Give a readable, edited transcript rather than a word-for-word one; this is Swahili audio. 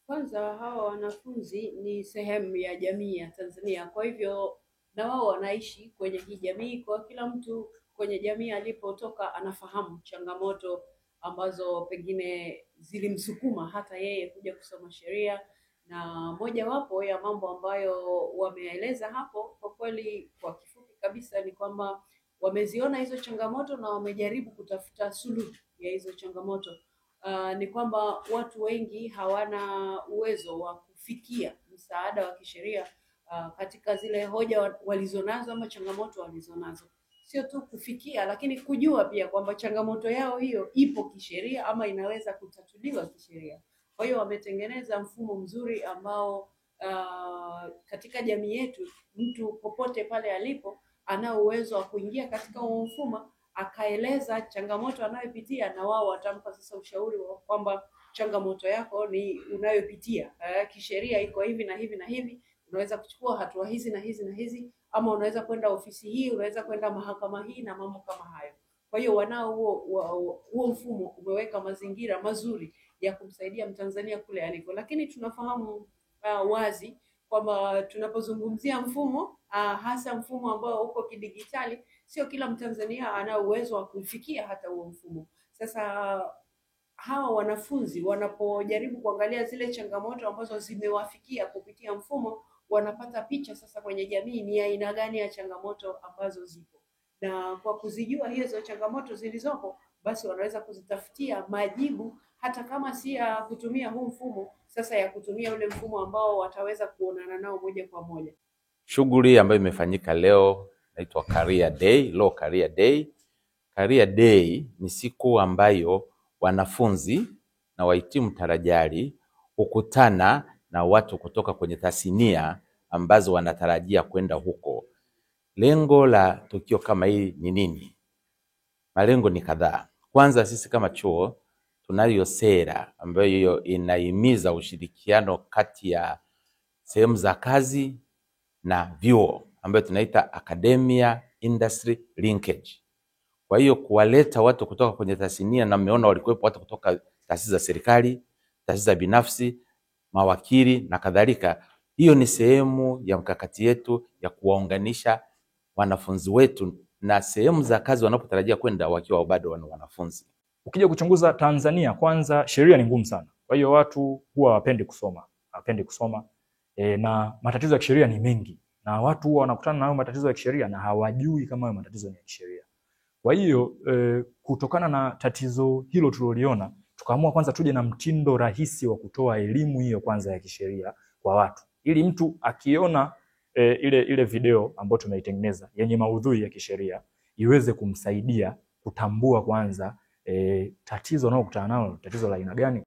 Kwanza hawa wanafunzi ni sehemu ya jamii ya Tanzania, kwa hivyo na wao wanaishi kwenye hii jamii. Kwa kila mtu kwenye jamii alipotoka anafahamu changamoto ambazo pengine zilimsukuma hata yeye kuja kusoma sheria, na mojawapo ya mambo ambayo wameeleza hapo, kwa kweli, kwa kifupi kabisa, ni kwamba wameziona hizo changamoto na wamejaribu kutafuta suluhu ya hizo changamoto. Ni kwamba watu wengi hawana uwezo wa kufikia msaada wa kisheria katika zile hoja walizonazo ama changamoto walizonazo. Sio tu kufikia, lakini kujua pia kwamba changamoto yao hiyo ipo kisheria ama inaweza kutatuliwa kisheria. Kwa hiyo wametengeneza mfumo mzuri ambao katika jamii yetu mtu popote pale alipo ana uwezo wa kuingia katika huo mfumo, akaeleza changamoto anayopitia, na wao watampa sasa ushauri wa kwamba changamoto yako ni unayopitia kisheria iko hivi na hivi na hivi, unaweza kuchukua hatua hizi na hizi na hizi, ama unaweza kwenda ofisi hii, unaweza kwenda mahakama hii na mambo kama hayo. Kwa hiyo wanao huo mfumo umeweka mazingira mazuri ya kumsaidia Mtanzania kule aliko, lakini tunafahamu wazi kwamba tunapozungumzia mfumo hasa mfumo ambao uko kidigitali, sio kila Mtanzania ana uwezo wa kufikia hata huo mfumo. Sasa hawa wanafunzi wanapojaribu kuangalia zile changamoto ambazo zimewafikia kupitia mfumo, wanapata picha sasa kwenye jamii ni aina gani ya changamoto ambazo zipo, na kwa kuzijua hizo changamoto zilizopo, basi wanaweza kuzitafutia majibu, hata kama si ya kutumia huu mfumo, sasa ya kutumia ule mfumo ambao wataweza kuonana nao moja kwa moja. Shughuli ambayo imefanyika leo inaitwa Career Day, Law Career Day. Career Day ni siku ambayo wanafunzi na wahitimu tarajali hukutana na watu kutoka kwenye tasnia ambazo wanatarajia kwenda huko. Lengo la tukio kama hili ni nini? Malengo ni kadhaa. Kwanza, sisi kama chuo tunayo sera ambayo inahimiza ushirikiano kati ya sehemu za kazi na vyuo ambayo tunaita academia industry linkage. Kwa hiyo kuwaleta watu kutoka kwenye tasnia, na mmeona walikuwepo watu kutoka taasisi za serikali, taasisi za binafsi, mawakili na kadhalika. Hiyo ni sehemu ya mkakati yetu ya kuwaunganisha wanafunzi wetu na sehemu za kazi wanapotarajia kwenda wakiwa bado wanafunzi. Ukija kuchunguza Tanzania, kwanza sheria ni ngumu sana. Kwa hiyo watu huwa hawapendi kusoma. Na matatizo ya kisheria ni mengi, na watu huwa wanakutana na hayo matatizo ya kisheria na hawajui kama hayo matatizo ni ya kisheria. Kwa hiyo kutokana na tatizo hilo tuliloliona, tukaamua kwanza tuje na mtindo rahisi wa kutoa elimu hiyo kwanza ya kisheria kwa watu, ili mtu akiona ile video ambayo tumeitengeneza yenye maudhui ya kisheria iweze kumsaidia kutambua kwanza tatizo analokutana nalo, tatizo la aina gani.